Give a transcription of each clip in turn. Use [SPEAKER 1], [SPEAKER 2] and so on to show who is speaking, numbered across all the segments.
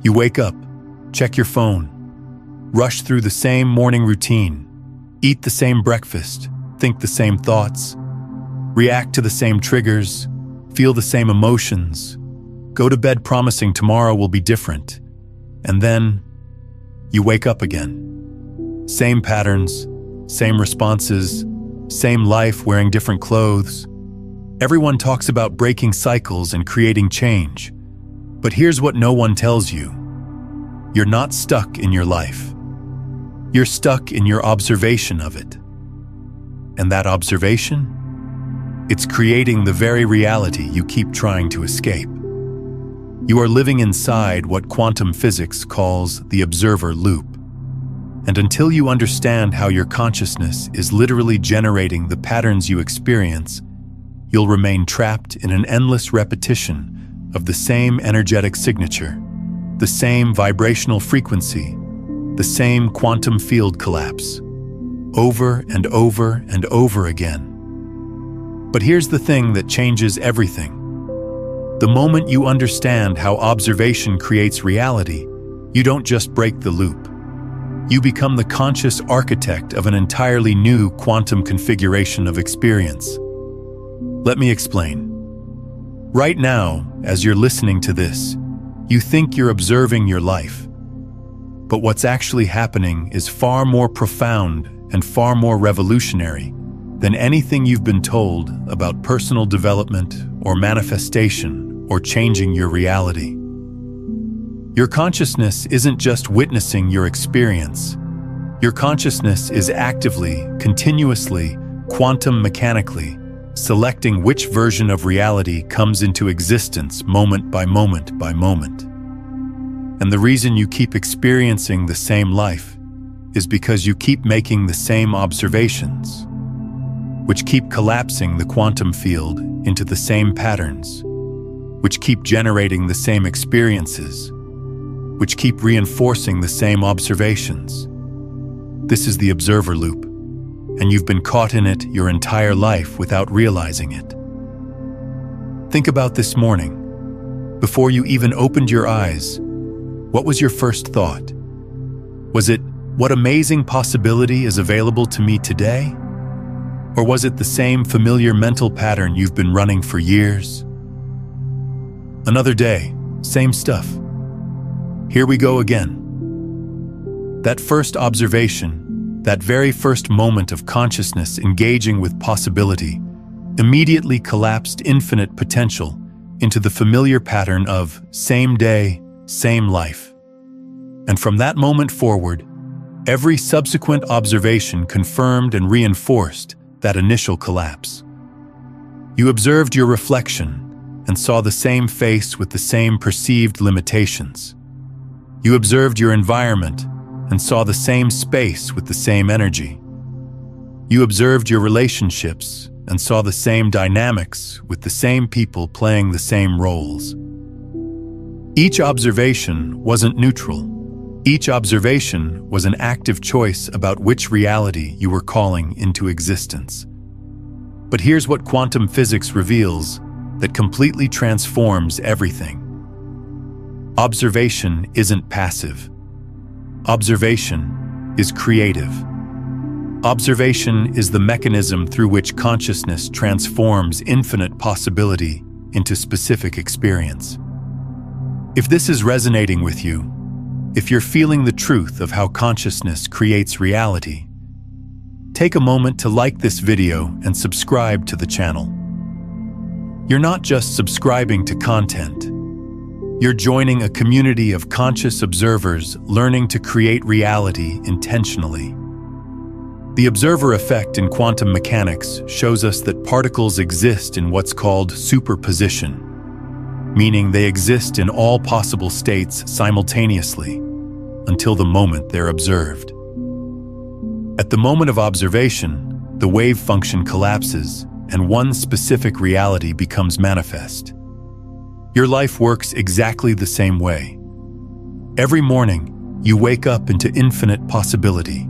[SPEAKER 1] You wake up, check your phone, rush through the same morning routine, eat the same breakfast, think the same thoughts, react to the same triggers, feel the same emotions, go to bed promising tomorrow will be different, and then you wake up again. Same patterns, same responses, same life wearing different clothes. Everyone talks about breaking cycles and creating change, but here's what no one tells you. You're not stuck in your life. You're stuck in your observation of it. And that observation? It's creating the very reality you keep trying to escape. You are living inside what quantum physics calls the observer loop. And until you understand how your consciousness is literally generating the patterns you experience, you'll remain trapped in an endless repetition of the same energetic signature, the same vibrational frequency, the same quantum field collapse, over and over and over again. But here's the thing that changes everything. The moment you understand how observation creates reality, you don't just break the loop. You become the conscious architect of an entirely new quantum configuration of experience. Let me explain. Right now, as you're listening to this, you think you're observing your life. But what's actually happening is far more profound and far more revolutionary than anything you've been told about personal development or manifestation or changing your reality. Your consciousness isn't just witnessing your experience. Your consciousness is actively, continuously, quantum mechanically selecting which version of reality comes into existence moment by moment by moment. And the reason you keep experiencing the same life is because you keep making the same observations, which keep collapsing the quantum field into the same patterns, which keep generating the same experiences, which keep reinforcing the same observations. This is the observer loop, and you've been caught in it your entire life without realizing it. Think about this morning. Before you even opened your eyes, what was your first thought? Was it, what amazing possibility is available to me today? Or was it the same familiar mental pattern you've been running for years? Another day, same stuff. Here we go again. That first observation, that very first moment of consciousness engaging with possibility, immediately collapsed infinite potential into the familiar pattern of same day, same life. And from that moment forward, every subsequent observation confirmed and reinforced that initial collapse. You observed your reflection and saw the same face with the same perceived limitations. You observed your environment and saw the same space with the same energy. You observed your relationships and saw the same dynamics with the same people playing the same roles. Each observation wasn't neutral. Each observation was an active choice about which reality you were calling into existence. But here's what quantum physics reveals that completely transforms everything. Observation isn't passive. Observation is creative. Observation is the mechanism through which consciousness transforms infinite possibility into specific experience. If this is resonating with you, if you're feeling the truth of how consciousness creates reality, take a moment to like this video and subscribe to the channel. You're not just subscribing to content. You're joining a community of conscious observers learning to create reality intentionally. The observer effect in quantum mechanics shows us that particles exist in what's called superposition, meaning they exist in all possible states simultaneously until the moment they're observed. At the moment of observation, the wave function collapses and one specific reality becomes manifest. Your life works exactly the same way. Every morning, you wake up into infinite possibility.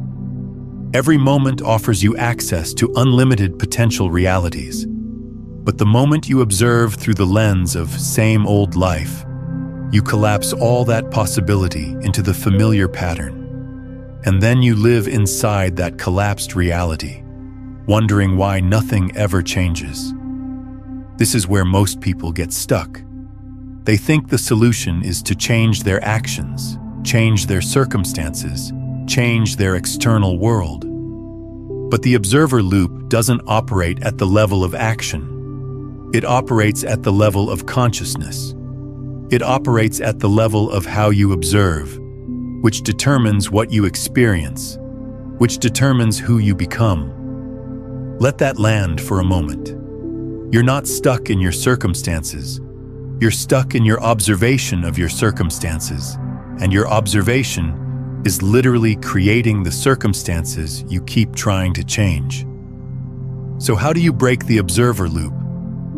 [SPEAKER 1] Every moment offers you access to unlimited potential realities. But the moment you observe through the lens of same old life, You collapse all that possibility into the familiar pattern. And then you live inside that collapsed reality, wondering why nothing ever changes. This is where most people get stuck. They think the solution is to change their actions, change their circumstances, change their external world. But the observer loop doesn't operate at the level of action. It operates at the level of consciousness. It operates at the level of how you observe, which determines what you experience, which determines who you become. Let that land for a moment. You're not stuck in your circumstances. You're stuck in your observation of your circumstances, and your observation is literally creating the circumstances you keep trying to change. So how do you break the observer loop?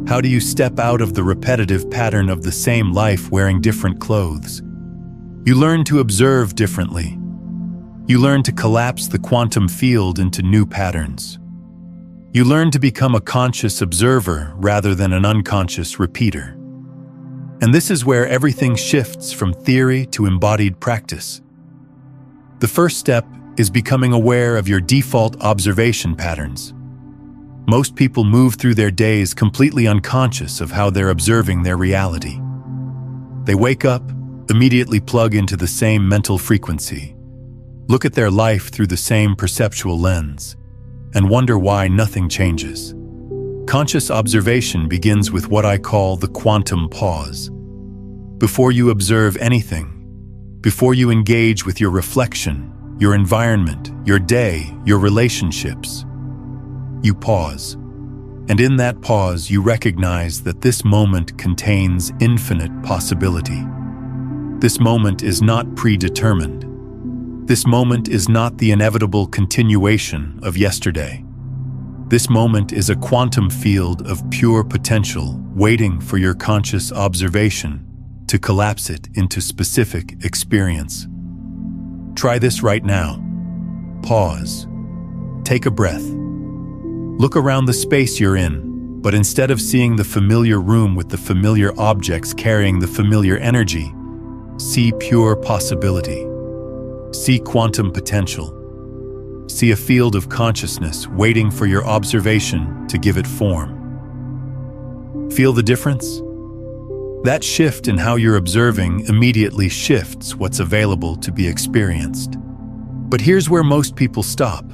[SPEAKER 1] How do you step out of the repetitive pattern of the same life wearing different clothes? You learn to observe differently. You learn to collapse the quantum field into new patterns. You learn to become a conscious observer rather than an unconscious repeater. And this is where everything shifts from theory to embodied practice. The first step is becoming aware of your default observation patterns. Most people move through their days completely unconscious of how they're observing their reality. They wake up, immediately plug into the same mental frequency, look at their life through the same perceptual lens, and wonder why nothing changes. Conscious observation begins with what I call the quantum pause. Before you observe anything, before you engage with your reflection, your environment, your day, your relationships, you pause. And in that pause, you recognize that this moment contains infinite possibility. This moment is not predetermined. This moment is not the inevitable continuation of yesterday. This moment is a quantum field of pure potential waiting for your conscious observation to collapse it into specific experience. Try this right now. Pause. Take a breath. Look around the space you're in, but instead of seeing the familiar room with the familiar objects carrying the familiar energy, see pure possibility. See quantum potential. See a field of consciousness waiting for your observation to give it form. Feel the difference? That shift in how you're observing immediately shifts what's available to be experienced. But here's where most people stop.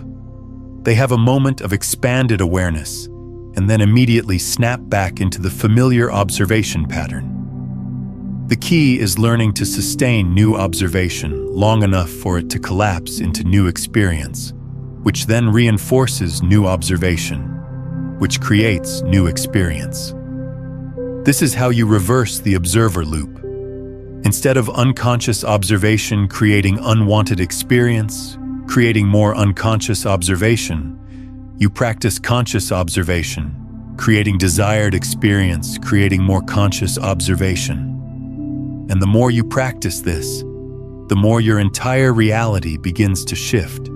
[SPEAKER 1] They have a moment of expanded awareness and then immediately snap back into the familiar observation pattern. The key is learning to sustain new observation long enough for it to collapse into new experience, which then reinforces new observation, which creates new experience. This is how you reverse the observer loop. Instead of unconscious observation creating unwanted experience, creating more unconscious observation, you practice conscious observation, creating desired experience, creating more conscious observation. And the more you practice this, the more your entire reality begins to shift.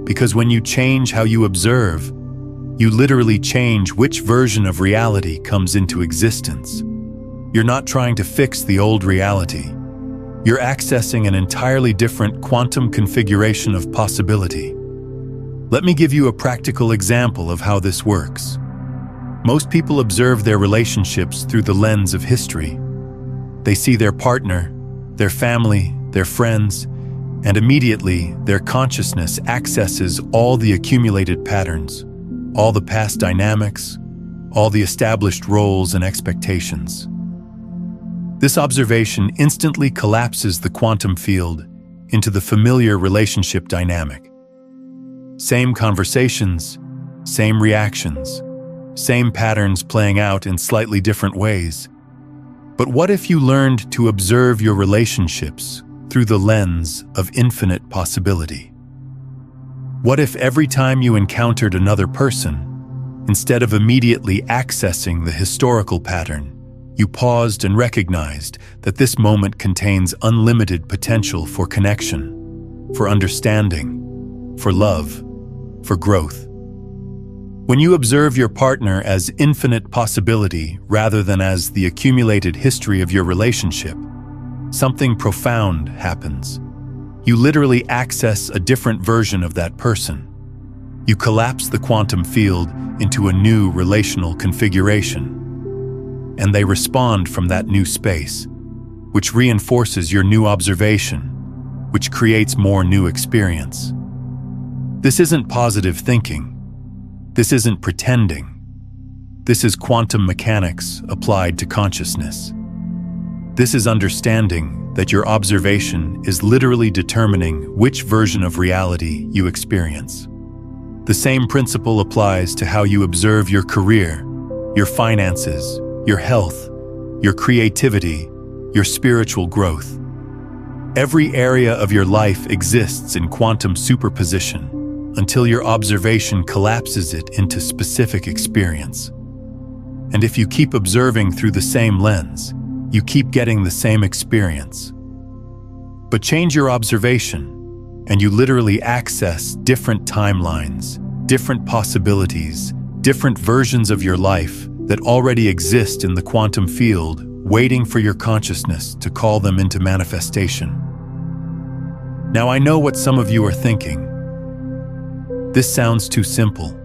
[SPEAKER 1] Because when you change how you observe, you literally change which version of reality comes into existence. You're not trying to fix the old reality. You're accessing an entirely different quantum configuration of possibility. Let me give you a practical example of how this works. Most people observe their relationships through the lens of history. They see their partner, their family, their friends, and immediately their consciousness accesses all the accumulated patterns, all the past dynamics, all the established roles and expectations. This observation instantly collapses the quantum field into the familiar relationship dynamic. Same conversations, same reactions, same patterns playing out in slightly different ways. But what if you learned to observe your relationships through the lens of infinite possibility? What if every time you encountered another person, instead of immediately accessing the historical pattern, you paused and recognized that this moment contains unlimited potential for connection, for understanding, for love, for growth? When you observe your partner as infinite possibility rather than as the accumulated history of your relationship, something profound happens. You literally access a different version of that person. You collapse the quantum field into a new relational configuration. And they respond from that new space, which reinforces your new observation, which creates more new experience. This isn't positive thinking. This isn't pretending. This is quantum mechanics applied to consciousness. This is understanding that your observation is literally determining which version of reality you experience. The same principle applies to how you observe your career, your finances, your health, your creativity, your spiritual growth. Every area of your life exists in quantum superposition until your observation collapses it into specific experience. And if you keep observing through the same lens, you keep getting the same experience. But change your observation, and you literally access different timelines, different possibilities, different versions of your life that already exist in the quantum field, waiting for your consciousness to call them into manifestation. Now, I know what some of you are thinking. This sounds too simple.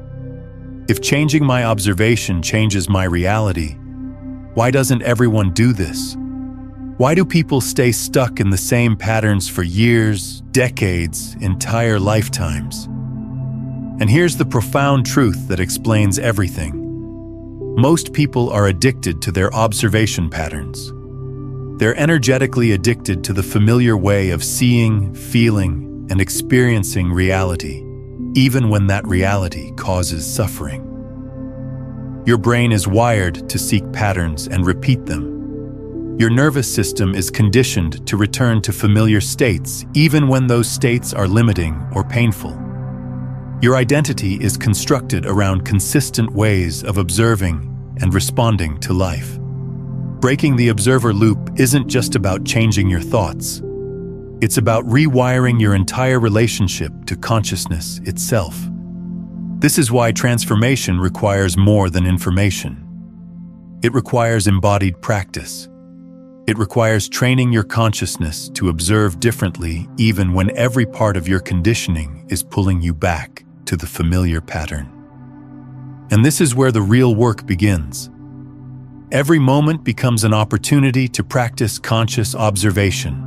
[SPEAKER 1] If changing my observation changes my reality, why doesn't everyone do this? Why do people stay stuck in the same patterns for years, decades, entire lifetimes? And here's the profound truth that explains everything. Most people are addicted to their observation patterns. They're energetically addicted to the familiar way of seeing, feeling, and experiencing reality, even when that reality causes suffering. Your brain is wired to seek patterns and repeat them. Your nervous system is conditioned to return to familiar states, even when those states are limiting or painful. Your identity is constructed around consistent ways of observing and responding to life. Breaking the observer loop isn't just about changing your thoughts. It's about rewiring your entire relationship to consciousness itself. This is why transformation requires more than information. It requires embodied practice. It requires training your consciousness to observe differently even when every part of your conditioning is pulling you back to the familiar pattern. And this is where the real work begins. Every moment becomes an opportunity to practice conscious observation.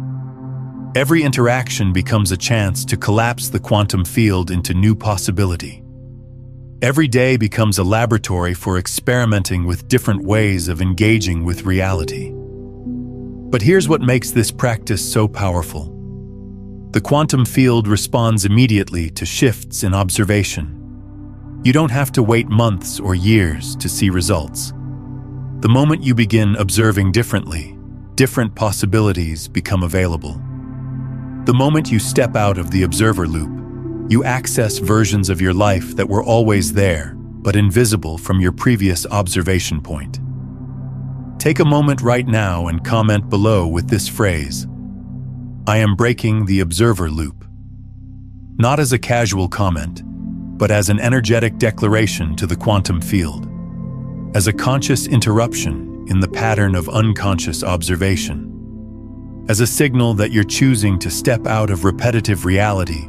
[SPEAKER 1] Every interaction becomes a chance to collapse the quantum field into new possibility. Every day becomes a laboratory for experimenting with different ways of engaging with reality. But here's what makes this practice so powerful. The quantum field responds immediately to shifts in observation. You don't have to wait months or years to see results. The moment you begin observing differently, different possibilities become available. The moment you step out of the observer loop, you access versions of your life that were always there, but invisible from your previous observation point. Take a moment right now and comment below with this phrase: I am breaking the observer loop. Not as a casual comment, but as an energetic declaration to the quantum field, as a conscious interruption in the pattern of unconscious observation, as a signal that you're choosing to step out of repetitive reality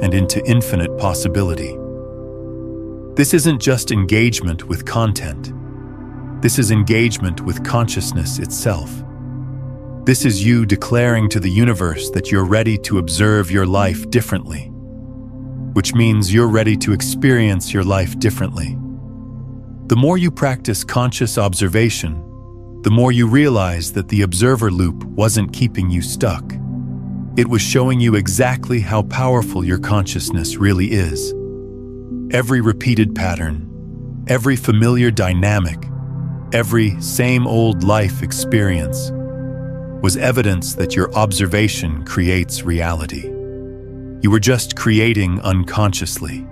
[SPEAKER 1] and into infinite possibility. This isn't just engagement with content. This is engagement with consciousness itself. This is you declaring to the universe that you're ready to observe your life differently, which means you're ready to experience your life differently. The more you practice conscious observation, the more you realize that the observer loop wasn't keeping you stuck. It was showing you exactly how powerful your consciousness really is. Every repeated pattern, every familiar dynamic, every same old life experience was evidence that your observation creates reality. You were just creating unconsciously.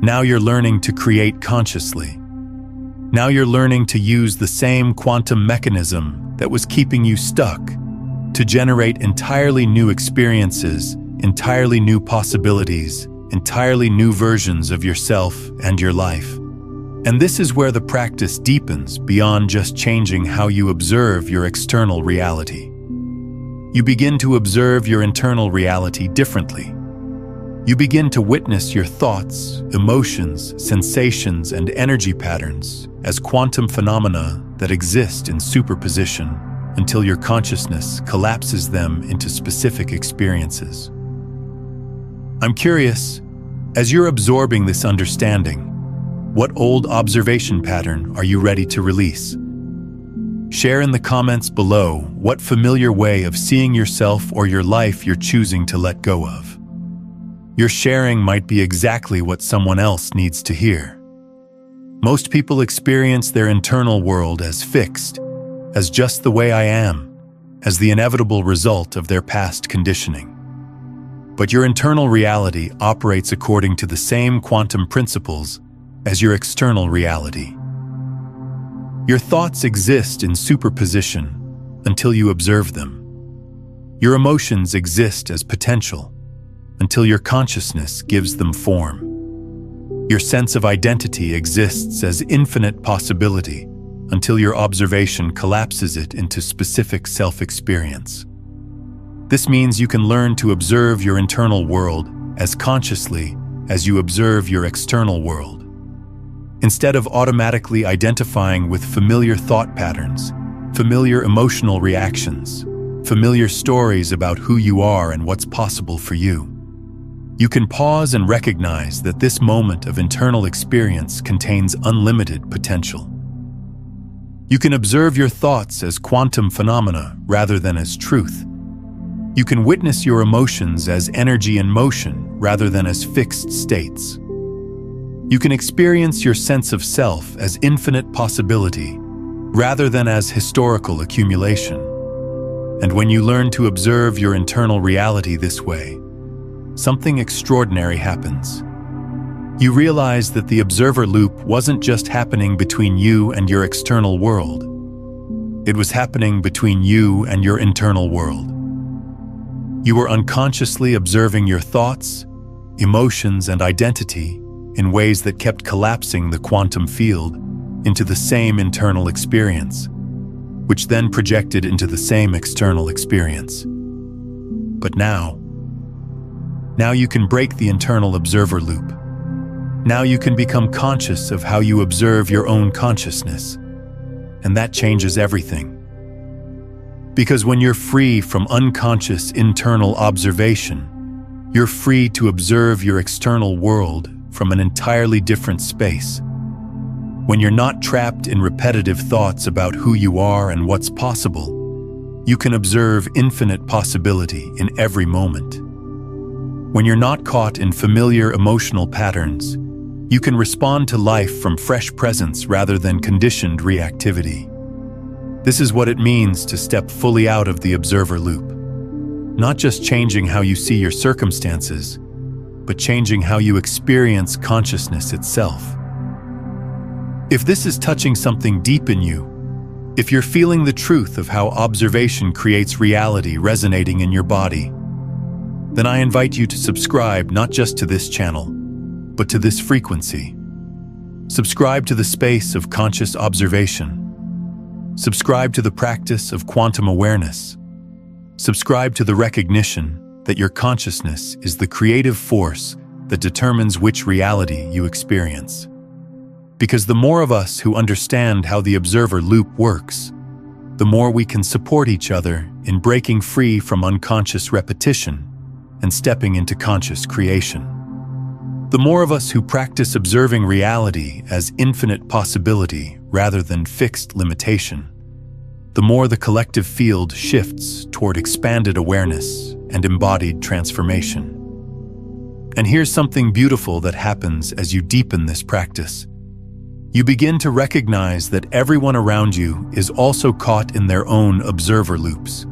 [SPEAKER 1] Now you're learning to create consciously. Now you're learning to use the same quantum mechanism that was keeping you stuck to generate entirely new experiences, entirely new possibilities, entirely new versions of yourself and your life. And this is where the practice deepens beyond just changing how you observe your external reality. you begin to observe your internal reality differently. You begin to witness your thoughts, emotions, sensations, and energy patterns as quantum phenomena that exist in superposition until your consciousness collapses them into specific experiences. I'm curious, as you're absorbing this understanding, what old observation pattern are you ready to release? Share in the comments below what familiar way of seeing yourself or your life you're choosing to let go of. Your sharing might be exactly what someone else needs to hear. Most people experience their internal world as fixed, as just the way I am, as the inevitable result of their past conditioning. But your internal reality operates according to the same quantum principles as your external reality. Your thoughts exist in superposition until you observe them. Your emotions exist as potential until your consciousness gives them form. Your sense of identity exists as infinite possibility until your observation collapses it into specific self-experience. This means you can learn to observe your internal world as consciously as you observe your external world. Instead of automatically identifying with familiar thought patterns, familiar emotional reactions, familiar stories about who you are and what's possible for you, you can pause and recognize that this moment of internal experience contains unlimited potential. You can observe your thoughts as quantum phenomena rather than as truth. You can witness your emotions as energy in motion rather than as fixed states. You can experience your sense of self as infinite possibility rather than as historical accumulation. And when you learn to observe your internal reality this way, something extraordinary happens. You realize that the observer loop wasn't just happening between you and your external world. It was happening between you and your internal world. You were unconsciously observing your thoughts, emotions, and identity in ways that kept collapsing the quantum field into the same internal experience, which then projected into the same external experience. But now you can break the internal observer loop. Now you can become conscious of how you observe your own consciousness, and that changes everything. Because when you're free from unconscious internal observation, you're free to observe your external world from an entirely different space. When you're not trapped in repetitive thoughts about who you are and what's possible, you can observe infinite possibility in every moment. When you're not caught in familiar emotional patterns, you can respond to life from fresh presence rather than conditioned reactivity. This is what it means to step fully out of the observer loop. Not just changing how you see your circumstances, but changing how you experience consciousness itself. If this is touching something deep in you, if you're feeling the truth of how observation creates reality resonating in your body, then I invite you to subscribe not just to this channel, but to this frequency. Subscribe to the space of conscious observation. Subscribe to the practice of quantum awareness. Subscribe to the recognition that your consciousness is the creative force that determines which reality you experience. Because the more of us who understand how the observer loop works, the more we can support each other in breaking free from unconscious repetition and stepping into conscious creation. The more of us who practice observing reality as infinite possibility rather than fixed limitation, the more the collective field shifts toward expanded awareness and embodied transformation. And here's something beautiful that happens as you deepen this practice. You begin to recognize that everyone around you is also caught in their own observer loops.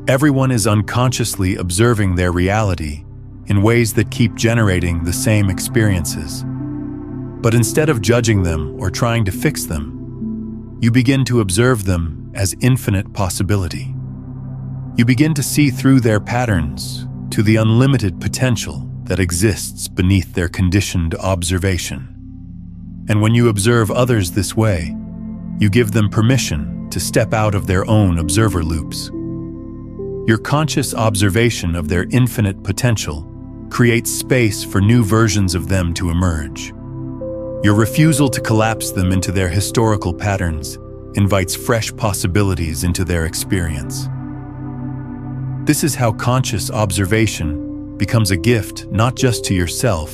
[SPEAKER 1] Everyone is unconsciously observing their reality in ways that keep generating the same experiences. But instead of judging them or trying to fix them, you begin to observe them as infinite possibility. You begin to see through their patterns to the unlimited potential that exists beneath their conditioned observation. And when you observe others this way, you give them permission to step out of their own observer loops. Your conscious observation of their infinite potential creates space for new versions of them to emerge. Your refusal to collapse them into their historical patterns invites fresh possibilities into their experience. This is how conscious observation becomes a gift not just to yourself,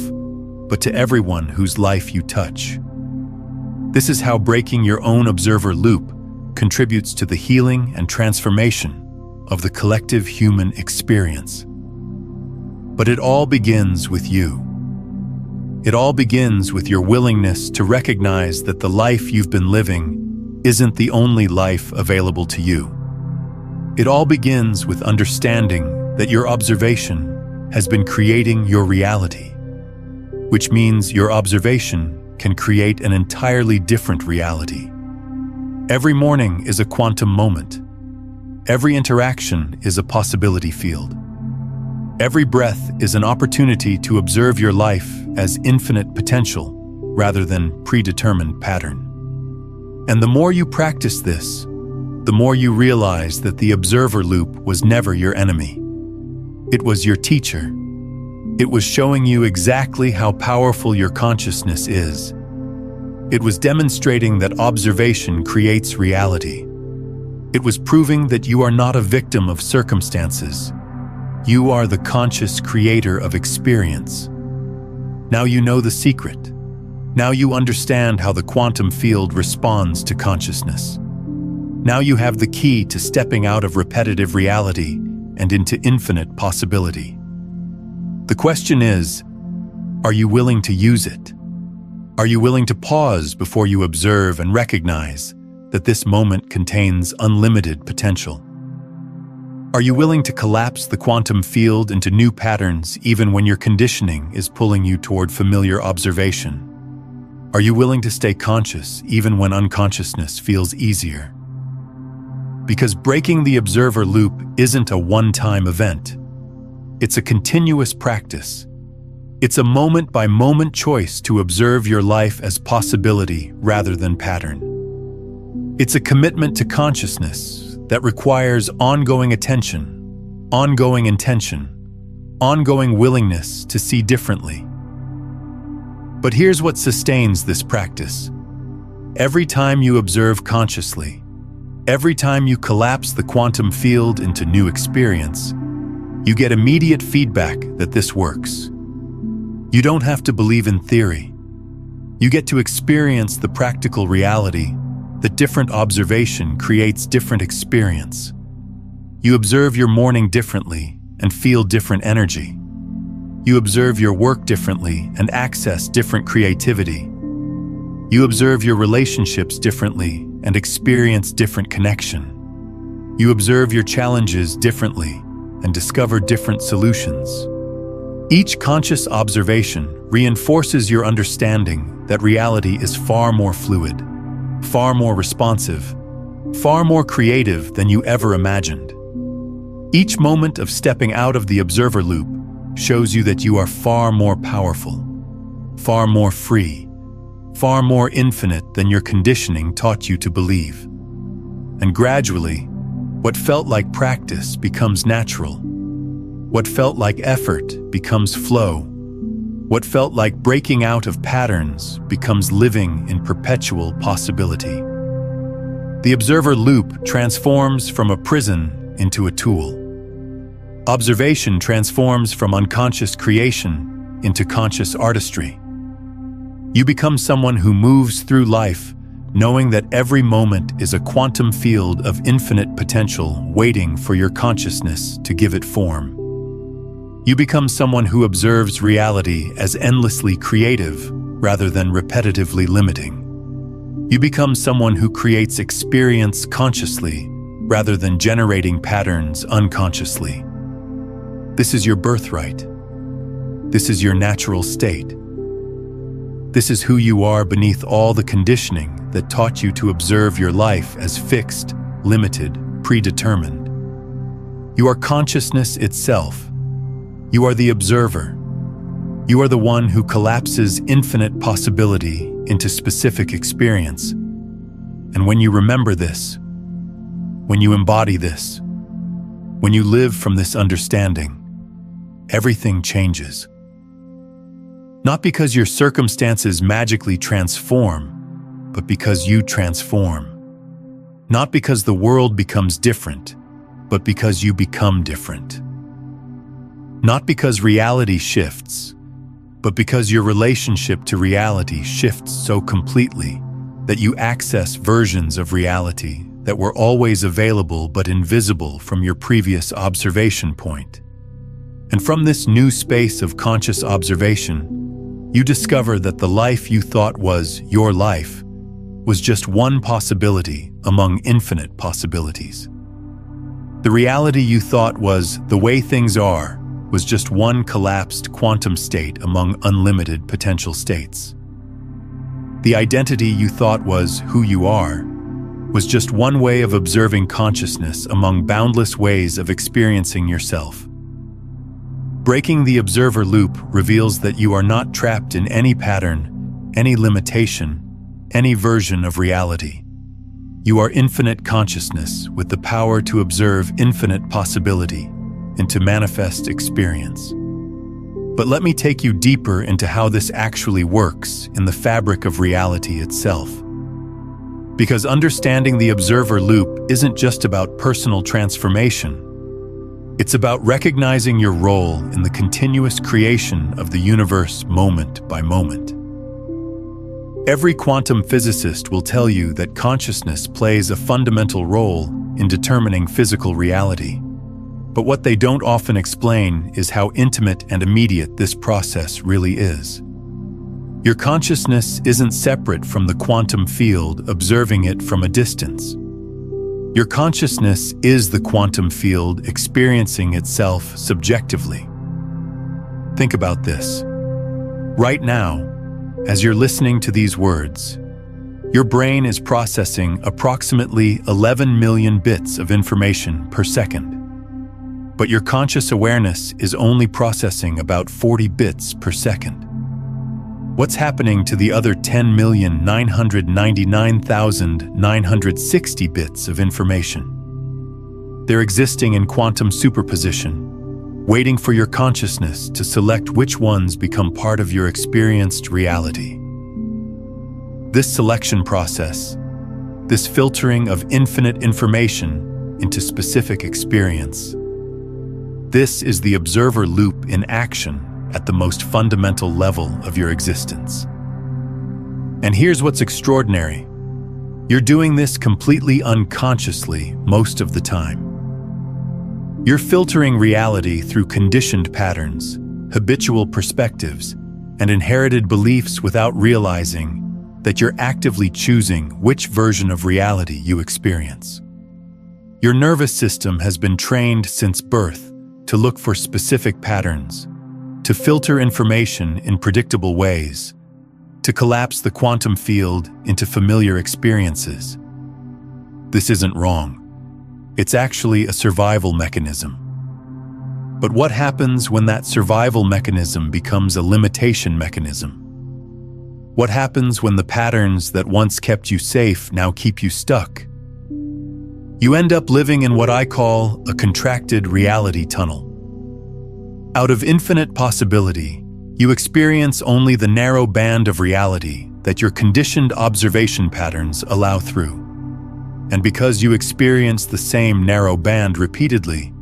[SPEAKER 1] but to everyone whose life you touch. This is how breaking your own observer loop contributes to the healing and transformation of the collective human experience. But it all begins with you. It all begins with your willingness to recognize that the life you've been living isn't the only life available to you. It all begins with understanding that your observation has been creating your reality, which means your observation can create an entirely different reality. Every morning is a quantum moment. Every interaction is a possibility field. Every breath is an opportunity to observe your life as infinite potential rather than predetermined pattern. And the more you practice this, the more you realize that the observer loop was never your enemy. It was your teacher. It was showing you exactly how powerful your consciousness is. It was demonstrating that observation creates reality. It was proving that you are not a victim of circumstances. You are the conscious creator of experience. Now you know the secret. Now you understand how the quantum field responds to consciousness. Now you have the key to stepping out of repetitive reality and into infinite possibility. The question is, are you willing to use it? Are you willing to pause before you observe and recognize that this moment contains unlimited potential? Are you willing to collapse the quantum field into new patterns even when your conditioning is pulling you toward familiar observation? Are you willing to stay conscious even when unconsciousness feels easier? Because breaking the observer loop isn't a one-time event. It's a continuous practice. It's a moment-by-moment choice to observe your life as possibility rather than pattern. It's a commitment to consciousness that requires ongoing attention, ongoing intention, ongoing willingness to see differently. But here's what sustains this practice. Every time you observe consciously, every time you collapse the quantum field into new experience, you get immediate feedback that this works. You don't have to believe in theory. You get to experience the practical reality that different observation creates different experience. You observe your morning differently and feel different energy. You observe your work differently and access different creativity. You observe your relationships differently and experience different connection. You observe your challenges differently and discover different solutions. Each conscious observation reinforces your understanding that reality is far more fluid, far more responsive, far more creative than you ever imagined. Each moment of stepping out of the observer loop shows you that you are far more powerful, far more free, far more infinite than your conditioning taught you to believe. And gradually, what felt like practice becomes natural. What felt like effort becomes flow. What felt like breaking out of patterns becomes living in perpetual possibility. The observer loop transforms from a prison into a tool. Observation transforms from unconscious creation into conscious artistry. You become someone who moves through life knowing that every moment is a quantum field of infinite potential waiting for your consciousness to give it form. You become someone who observes reality as endlessly creative rather than repetitively limiting. You become someone who creates experience consciously rather than generating patterns unconsciously. This is your birthright. This is your natural state. This is who you are beneath all the conditioning that taught you to observe your life as fixed, limited, predetermined. You are consciousness itself. You are the observer. You are the one who collapses infinite possibility into specific experience. And when you remember this, when you embody this, When you live from this understanding, everything changes. Not because your circumstances magically transform, but because you transform. Not because the world becomes different, but because you become different. Not because reality shifts, but because your relationship to reality shifts so completely that you access versions of reality that were always available but invisible from your previous observation point. And from this new space of conscious observation, you discover that the life you thought was your life was just one possibility among infinite possibilities. The reality you thought was the way things are was just one collapsed quantum state among unlimited potential states. The identity you thought was who you are was just one way of observing consciousness among boundless ways of experiencing yourself. Breaking the observer loop reveals that you are not trapped in any pattern, any limitation, any version of reality. You are infinite consciousness with the power to observe infinite possibility and to manifest experience. But let me take you deeper into how this actually works in the fabric of reality itself. Because understanding the observer loop isn't just about personal transformation. It's about recognizing your role in the continuous creation of the universe moment by moment. Every quantum physicist will tell you that consciousness plays a fundamental role in determining physical reality. But what they don't often explain is how intimate and immediate this process really is. Your consciousness isn't separate from the quantum field observing it from a distance. Your consciousness is the quantum field experiencing itself subjectively. Think about this. Right now, as you're listening to these words, your brain is processing approximately 11 million bits of information per second. But your conscious awareness is only processing about 40 bits per second. What's happening to the other 10,999,960 bits of information? They're existing in quantum superposition, waiting for your consciousness to select which ones become part of your experienced reality. This selection process, this filtering of infinite information into specific experience, this is the observer loop in action at the most fundamental level of your existence. And here's what's extraordinary. You're doing this completely unconsciously most of the time. You're filtering reality through conditioned patterns, habitual perspectives, and inherited beliefs without realizing that you're actively choosing which version of reality you experience. Your nervous system has been trained since birth to look for specific patterns, to filter information in predictable ways, to collapse the quantum field into familiar experiences. This isn't wrong. It's actually a survival mechanism. But what happens when that survival mechanism becomes a limitation mechanism? What happens when the patterns that once kept you safe now keep you stuck? You end up living in what I call a contracted reality tunnel. Out of infinite possibility, you experience only the narrow band of reality that your conditioned observation patterns allow through. And because you experience the same narrow band repeatedly,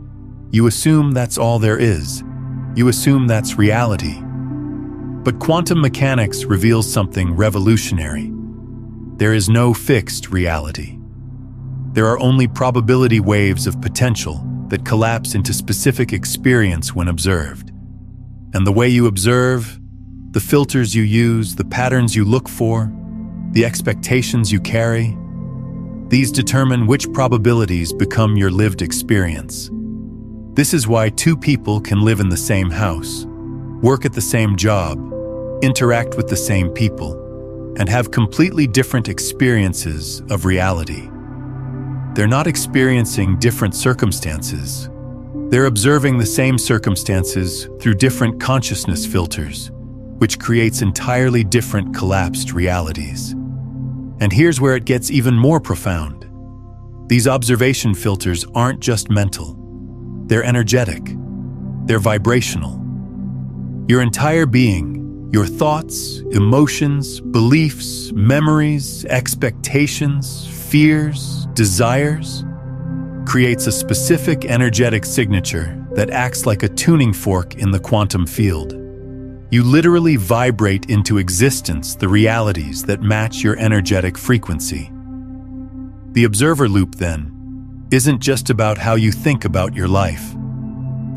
[SPEAKER 1] you assume that's all there is. You assume that's reality. But quantum mechanics reveals something revolutionary. There is no fixed reality. There are only probability waves of potential that collapse into specific experience when observed. And the way you observe, the filters you use, the patterns you look for, the expectations you carry, these determine which probabilities become your lived experience. This is why two people can live in the same house, work at the same job, interact with the same people, and have completely different experiences of reality. They're not experiencing different circumstances. They're observing the same circumstances through different consciousness filters, which creates entirely different collapsed realities. And here's where it gets even more profound. These observation filters aren't just mental. They're energetic. They're vibrational. Your entire being, your thoughts, emotions, beliefs, memories, expectations, fears, desires, creates a specific energetic signature that acts like a tuning fork in the quantum field. You literally vibrate into existence the realities that match your energetic frequency. The observer loop, then, isn't just about how you think about your life.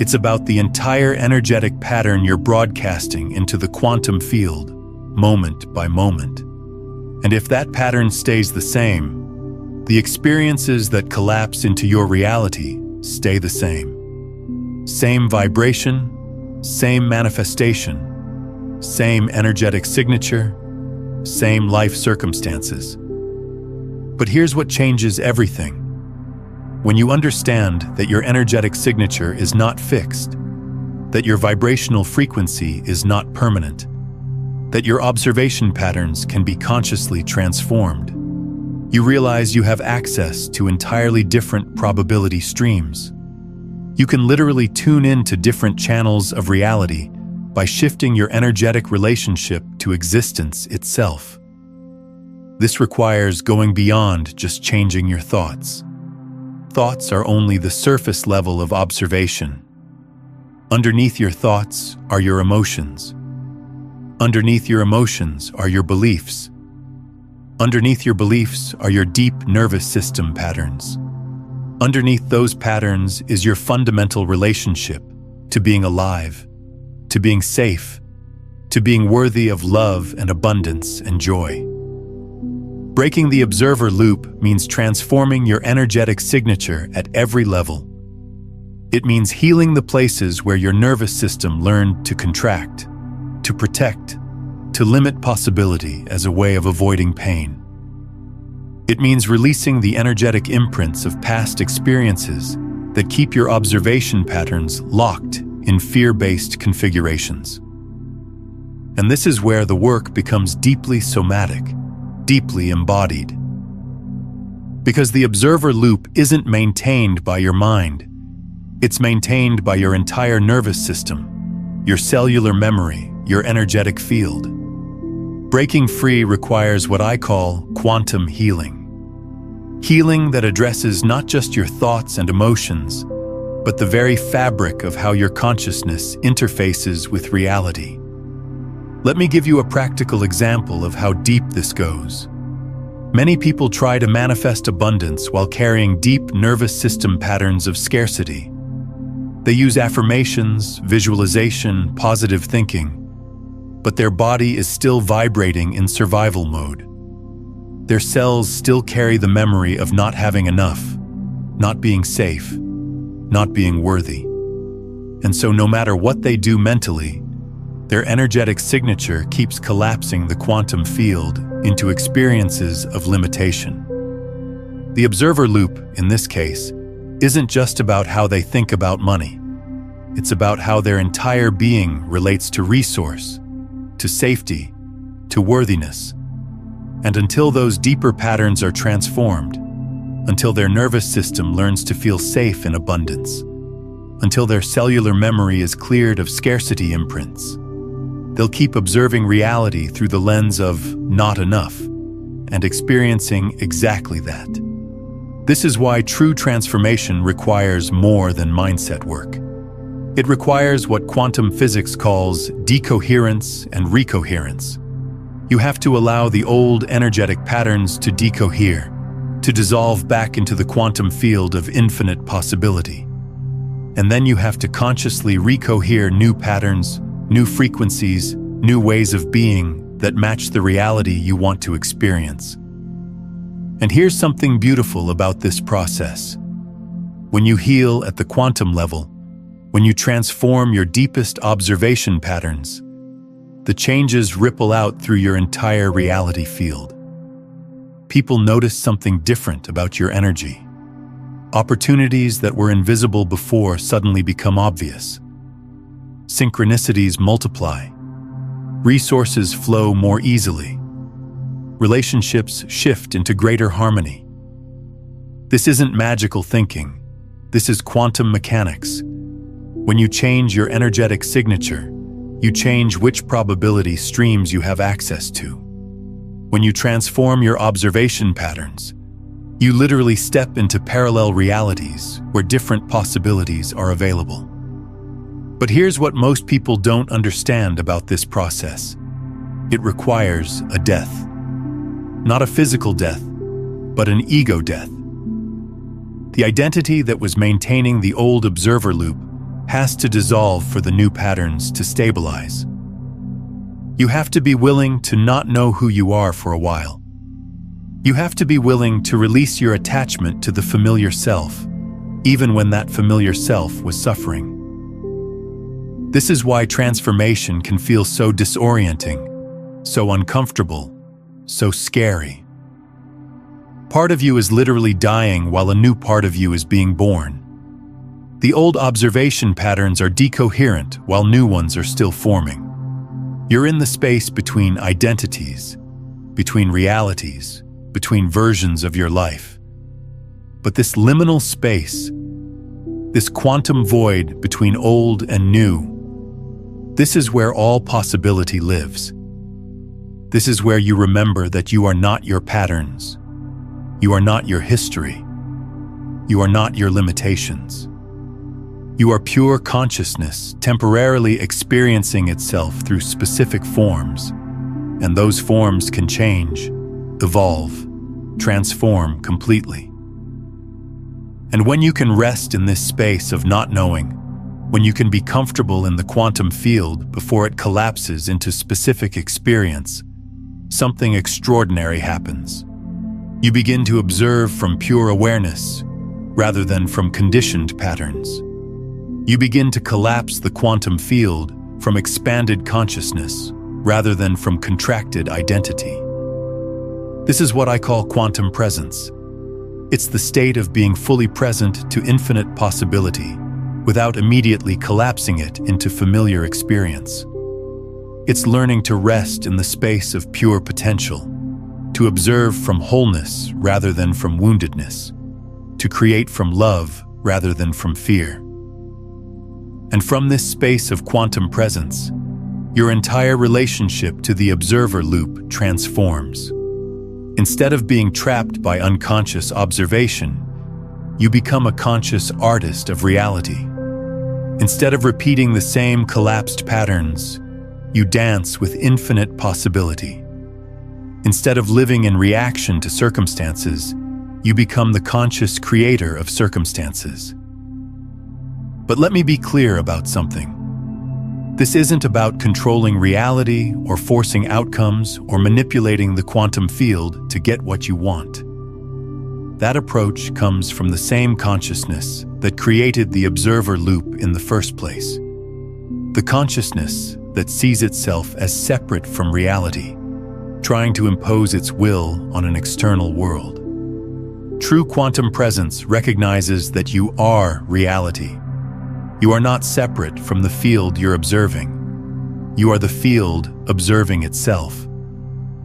[SPEAKER 1] It's about the entire energetic pattern you're broadcasting into the quantum field, moment by moment. And if that pattern stays the same, the experiences that collapse into your reality stay the same. Same vibration, same manifestation, same energetic signature, same life circumstances. But here's what changes everything. When you understand that your energetic signature is not fixed, that your vibrational frequency is not permanent, that your observation patterns can be consciously transformed, you realize you have access to entirely different probability streams. You can literally tune into different channels of reality by shifting your energetic relationship to existence itself. This requires going beyond just changing your thoughts. Thoughts are only the surface level of observation. Underneath your thoughts are your emotions. Underneath your emotions are your beliefs. Underneath your beliefs are your deep nervous system patterns. Underneath those patterns is your fundamental relationship to being alive, to being safe, to being worthy of love and abundance and joy. Breaking the observer loop means transforming your energetic signature at every level. It means healing the places where your nervous system learned to contract, to protect, to limit possibility as a way of avoiding pain. It means releasing the energetic imprints of past experiences that keep your observation patterns locked in fear-based configurations. And this is where the work becomes deeply somatic, deeply embodied. Because the observer loop isn't maintained by your mind, it's maintained by your entire nervous system, your cellular memory, your energetic field. Breaking free requires what I call quantum healing. Healing that addresses not just your thoughts and emotions, but the very fabric of how your consciousness interfaces with reality. Let me give you a practical example of how deep this goes. Many people try to manifest abundance while carrying deep nervous system patterns of scarcity. They use affirmations, visualization, positive thinking, but their body is still vibrating in survival mode. Their cells still carry the memory of not having enough, not being safe, not being worthy. And so no matter what they do mentally, their energetic signature keeps collapsing the quantum field into experiences of limitation. The observer loop, in this case, isn't just about how they think about money. It's about how their entire being relates to resource, to safety, to worthiness. And until those deeper patterns are transformed, until their nervous system learns to feel safe in abundance, until their cellular memory is cleared of scarcity imprints, they'll keep observing reality through the lens of not enough and experiencing exactly that. This is why true transformation requires more than mindset work. It requires what quantum physics calls decoherence and recoherence. You have to allow the old energetic patterns to decohere, to dissolve back into the quantum field of infinite possibility. And then you have to consciously recohere new patterns, new frequencies, new ways of being that match the reality you want to experience. And here's something beautiful about this process. When you heal at the quantum level, when you transform your deepest observation patterns, the changes ripple out through your entire reality field. People notice something different about your energy. Opportunities that were invisible before suddenly become obvious. Synchronicities multiply. Resources flow more easily. Relationships shift into greater harmony. This isn't magical thinking. This is quantum mechanics. When you change your energetic signature, you change which probability streams you have access to. When you transform your observation patterns, you literally step into parallel realities where different possibilities are available. But here's what most people don't understand about this process. It requires a death. Not a physical death, but an ego death. The identity that was maintaining the old observer loop has to dissolve for the new patterns to stabilize. You have to be willing to not know who you are for a while. You have to be willing to release your attachment to the familiar self, even when that familiar self was suffering. This is why transformation can feel so disorienting, so uncomfortable, so scary. Part of you is literally dying while a new part of you is being born. The old observation patterns are decoherent while new ones are still forming. You're in the space between identities, between realities, between versions of your life. But this liminal space, this quantum void between old and new, this is where all possibility lives. This is where you remember that you are not your patterns. You are not your history. You are not your limitations. You are pure consciousness, temporarily experiencing itself through specific forms, and those forms can change, evolve, transform completely. And when you can rest in this space of not knowing, when you can be comfortable in the quantum field before it collapses into specific experience, something extraordinary happens. You begin to observe from pure awareness, rather than from conditioned patterns. You begin to collapse the quantum field from expanded consciousness, rather than from contracted identity. This is what I call quantum presence. It's the state of being fully present to infinite possibility, without immediately collapsing it into familiar experience. It's learning to rest in the space of pure potential, to observe from wholeness rather than from woundedness, to create from love rather than from fear. And from this space of quantum presence, your entire relationship to the observer loop transforms. Instead of being trapped by unconscious observation, you become a conscious artist of reality. Instead of repeating the same collapsed patterns, you dance with infinite possibility. Instead of living in reaction to circumstances, you become the conscious creator of circumstances. But let me be clear about something. This isn't about controlling reality or forcing outcomes or manipulating the quantum field to get what you want. That approach comes from the same consciousness that created the observer loop in the first place. The consciousness that sees itself as separate from reality, trying to impose its will on an external world. True quantum presence recognizes that you are reality. You are not separate from the field you're observing. You are the field observing itself.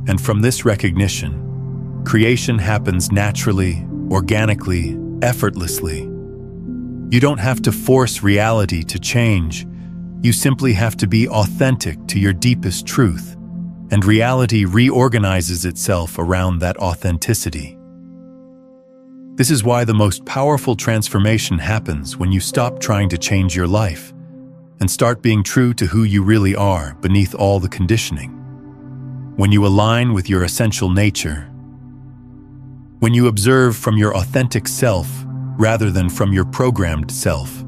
[SPEAKER 1] And from this recognition, creation happens naturally, organically, effortlessly. You don't have to force reality to change. You simply have to be authentic to your deepest truth, and reality reorganizes itself around that authenticity. This is why the most powerful transformation happens when you stop trying to change your life and start being true to who you really are beneath all the conditioning. When you align with your essential nature, when you observe from your authentic self rather than from your programmed self,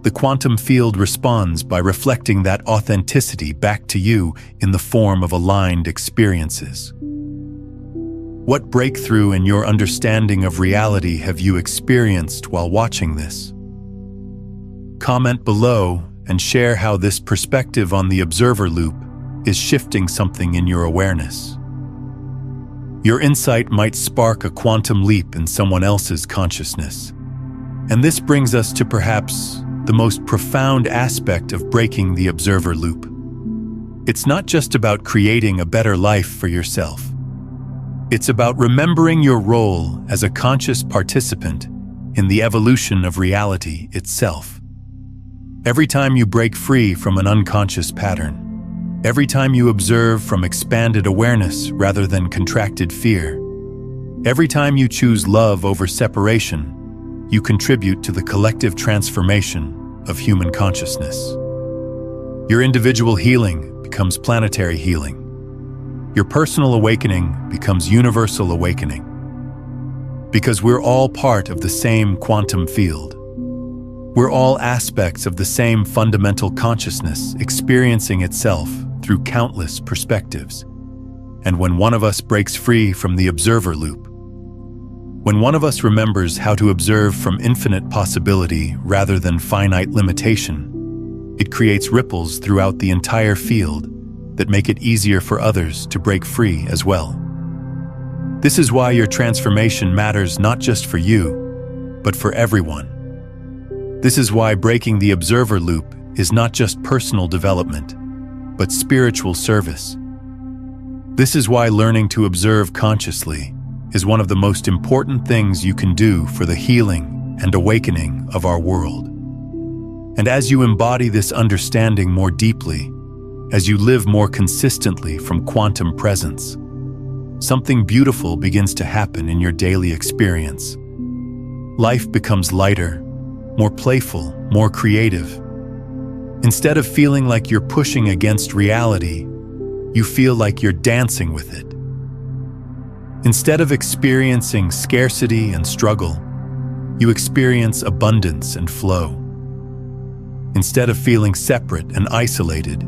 [SPEAKER 1] the quantum field responds by reflecting that authenticity back to you in the form of aligned experiences. What breakthrough in your understanding of reality have you experienced while watching this? Comment below and share how this perspective on the observer loop is shifting something in your awareness. Your insight might spark a quantum leap in someone else's consciousness. And this brings us to perhaps the most profound aspect of breaking the observer loop. It's not just about creating a better life for yourself. It's about remembering your role as a conscious participant in the evolution of reality itself. Every time you break free from an unconscious pattern, every time you observe from expanded awareness rather than contracted fear, every time you choose love over separation, you contribute to the collective transformation of human consciousness. Your individual healing becomes planetary healing. Your personal awakening becomes universal awakening. Because we're all part of the same quantum field. We're all aspects of the same fundamental consciousness experiencing itself through countless perspectives. And when one of us breaks free from the observer loop, when one of us remembers how to observe from infinite possibility rather than finite limitation, it creates ripples throughout the entire field that make it easier for others to break free as well. This is why your transformation matters not just for you, but for everyone. This is why breaking the observer loop is not just personal development, but spiritual service. This is why learning to observe consciously is one of the most important things you can do for the healing and awakening of our world. And as you embody this understanding more deeply, as you live more consistently from quantum presence, something beautiful begins to happen in your daily experience. Life becomes lighter, more playful, more creative. Instead of feeling like you're pushing against reality, you feel like you're dancing with it. Instead of experiencing scarcity and struggle, you experience abundance and flow. Instead of feeling separate and isolated,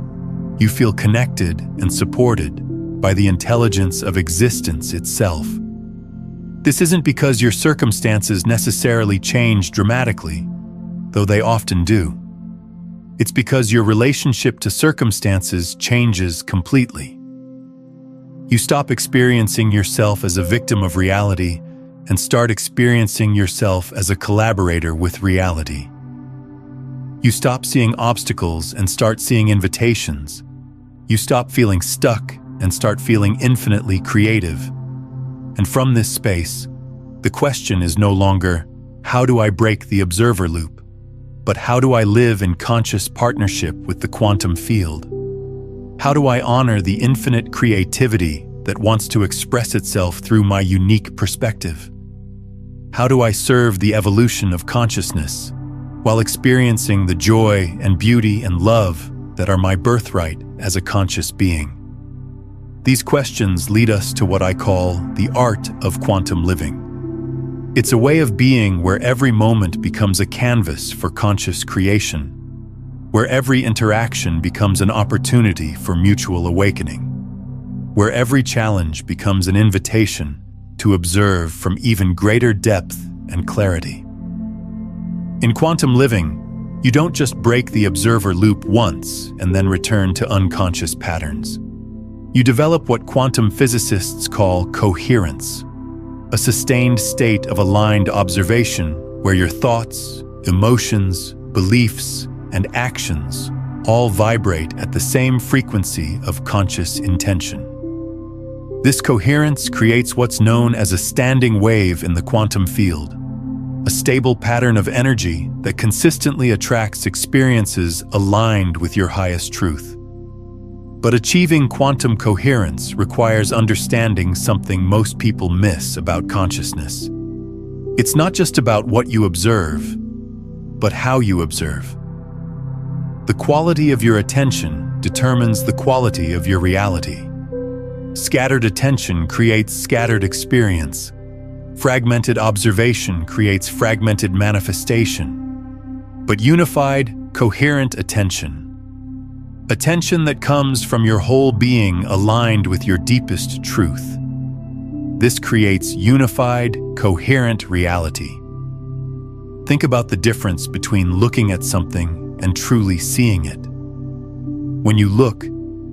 [SPEAKER 1] you feel connected and supported by the intelligence of existence itself. This isn't because your circumstances necessarily change dramatically, though they often do. It's because your relationship to circumstances changes completely. You stop experiencing yourself as a victim of reality and start experiencing yourself as a collaborator with reality. You stop seeing obstacles and start seeing invitations. You stop feeling stuck and start feeling infinitely creative. And from this space, the question is no longer, how do I break the observer loop? But how do I live in conscious partnership with the quantum field? How do I honor the infinite creativity that wants to express itself through my unique perspective? How do I serve the evolution of consciousness while experiencing the joy and beauty and love that are my birthright as a conscious being? These questions lead us to what I call the art of quantum living. It's a way of being where every moment becomes a canvas for conscious creation, where every interaction becomes an opportunity for mutual awakening, where every challenge becomes an invitation to observe from even greater depth and clarity. In quantum living, you don't just break the observer loop once and then return to unconscious patterns. You develop what quantum physicists call coherence, a sustained state of aligned observation where your thoughts, emotions, beliefs, and actions all vibrate at the same frequency of conscious intention. This coherence creates what's known as a standing wave in the quantum field, a stable pattern of energy that consistently attracts experiences aligned with your highest truth. But achieving quantum coherence requires understanding something most people miss about consciousness. It's not just about what you observe, but how you observe. The quality of your attention determines the quality of your reality. Scattered attention creates scattered experience. Fragmented observation creates fragmented manifestation. But unified, coherent attention, attention that comes from your whole being aligned with your deepest truth. This creates unified, coherent reality. Think about the difference between looking at something and truly seeing it. When you look,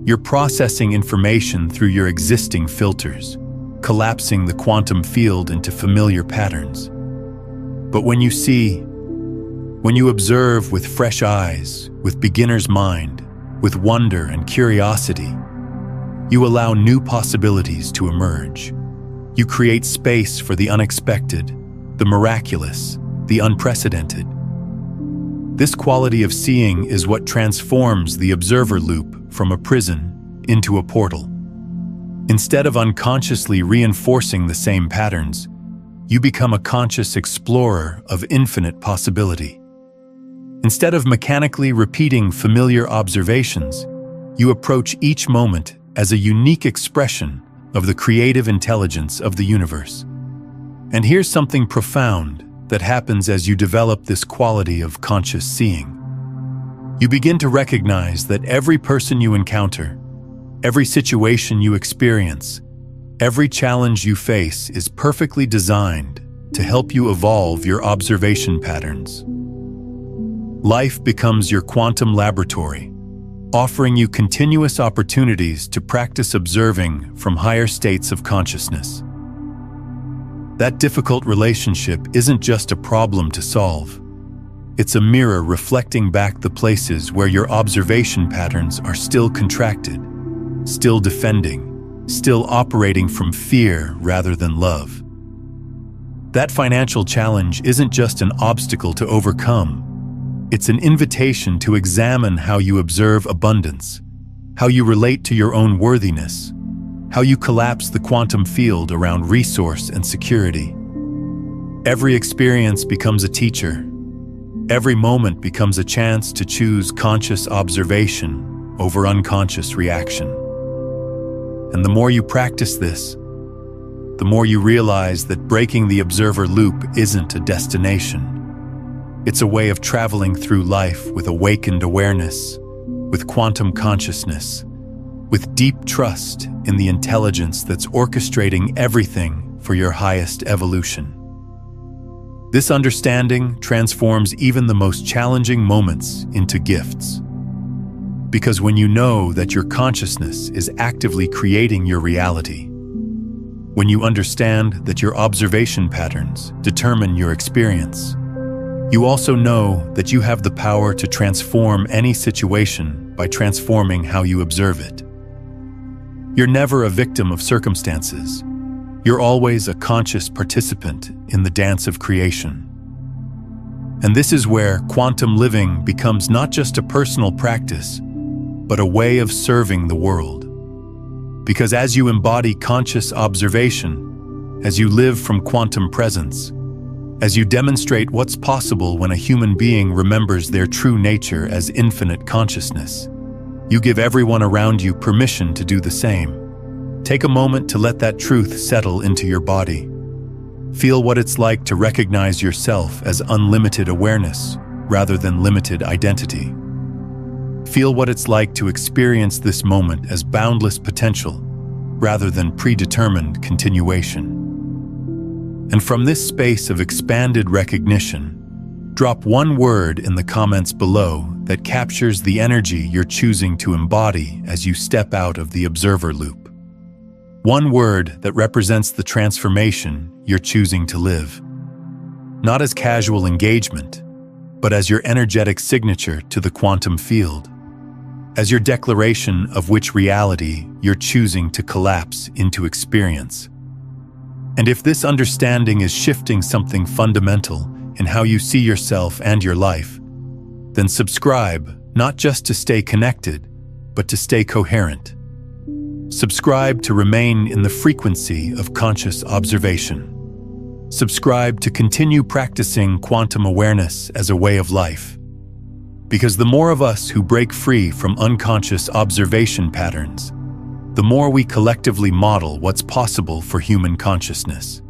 [SPEAKER 1] you're processing information through your existing filters, collapsing the quantum field into familiar patterns. But when you see, when you observe with fresh eyes, with beginner's mind, with wonder and curiosity, you allow new possibilities to emerge. You create space for the unexpected, the miraculous, the unprecedented. This quality of seeing is what transforms the observer loop from a prison into a portal. Instead of unconsciously reinforcing the same patterns, you become a conscious explorer of infinite possibility. Instead of mechanically repeating familiar observations, you approach each moment as a unique expression of the creative intelligence of the universe. And here's something profound that happens as you develop this quality of conscious seeing. You begin to recognize that every person you encounter, every situation you experience, every challenge you face is perfectly designed to help you evolve your observation patterns. Life becomes your quantum laboratory, offering you continuous opportunities to practice observing from higher states of consciousness. That difficult relationship isn't just a problem to solve. It's a mirror reflecting back the places where your observation patterns are still contracted, still defending, still operating from fear rather than love. That financial challenge isn't just an obstacle to overcome. It's an invitation to examine how you observe abundance, how you relate to your own worthiness, how you collapse the quantum field around resource and security. Every experience becomes a teacher. Every moment becomes a chance to choose conscious observation over unconscious reaction. And the more you practice this, the more you realize that breaking the observer loop isn't a destination. It's a way of traveling through life with awakened awareness, with quantum consciousness, with deep trust in the intelligence that's orchestrating everything for your highest evolution. This understanding transforms even the most challenging moments into gifts. Because when you know that your consciousness is actively creating your reality, when you understand that your observation patterns determine your experience, you also know that you have the power to transform any situation by transforming how you observe it. You're never a victim of circumstances. You're always a conscious participant in the dance of creation. And this is where quantum living becomes not just a personal practice, but a way of serving the world. Because as you embody conscious observation, as you live from quantum presence, as you demonstrate what's possible when a human being remembers their true nature as infinite consciousness, you give everyone around you permission to do the same. Take a moment to let that truth settle into your body. Feel what it's like to recognize yourself as unlimited awareness rather than limited identity. Feel what it's like to experience this moment as boundless potential rather than predetermined continuation. And from this space of expanded recognition, drop one word in the comments below that captures the energy you're choosing to embody as you step out of the observer loop. One word that represents the transformation you're choosing to live. Not as casual engagement, but as your energetic signature to the quantum field. As your declaration of which reality you're choosing to collapse into experience. And if this understanding is shifting something fundamental in how you see yourself and your life, then subscribe not just to stay connected, but to stay coherent. Subscribe to remain in the frequency of conscious observation. Subscribe to continue practicing quantum awareness as a way of life. Because the more of us who break free from unconscious observation patterns, the more we collectively model what's possible for human consciousness.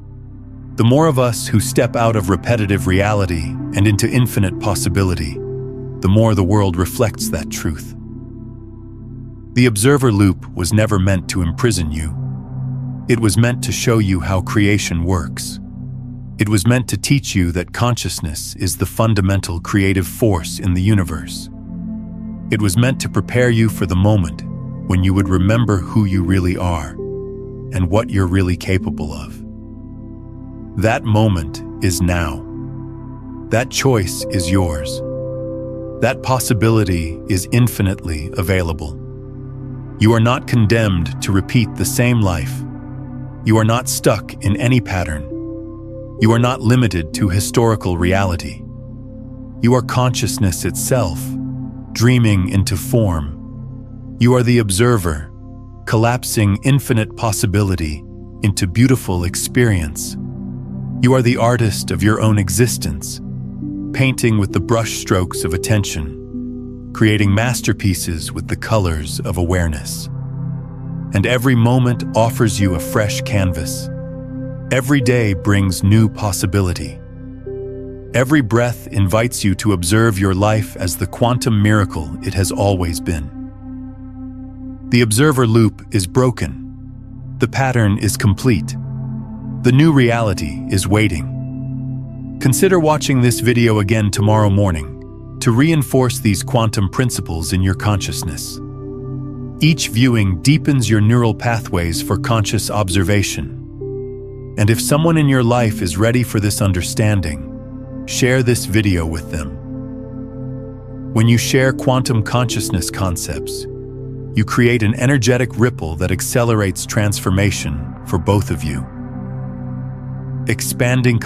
[SPEAKER 1] The more of us who step out of repetitive reality and into infinite possibility, the more the world reflects that truth. The observer loop was never meant to imprison you. It was meant to show you how creation works. It was meant to teach you that consciousness is the fundamental creative force in the universe. It was meant to prepare you for the moment when you would remember who you really are and what you're really capable of. That moment is now. That choice is yours. That possibility is infinitely available. You are not condemned to repeat the same life. You are not stuck in any pattern. You are not limited to historical reality. You are consciousness itself, dreaming into form. You are the observer, collapsing infinite possibility into beautiful experience. You are the artist of your own existence, painting with the brushstrokes of attention, creating masterpieces with the colors of awareness. And every moment offers you a fresh canvas. Every day brings new possibility. Every breath invites you to observe your life as the quantum miracle it has always been. The observer loop is broken. The pattern is complete. The new reality is waiting. Consider watching this video again tomorrow morning to reinforce these quantum principles in your consciousness. Each viewing deepens your neural pathways for conscious observation. And if someone in your life is ready for this understanding, share this video with them. When you share quantum consciousness concepts, you create an energetic ripple that accelerates transformation for both of you. Expanding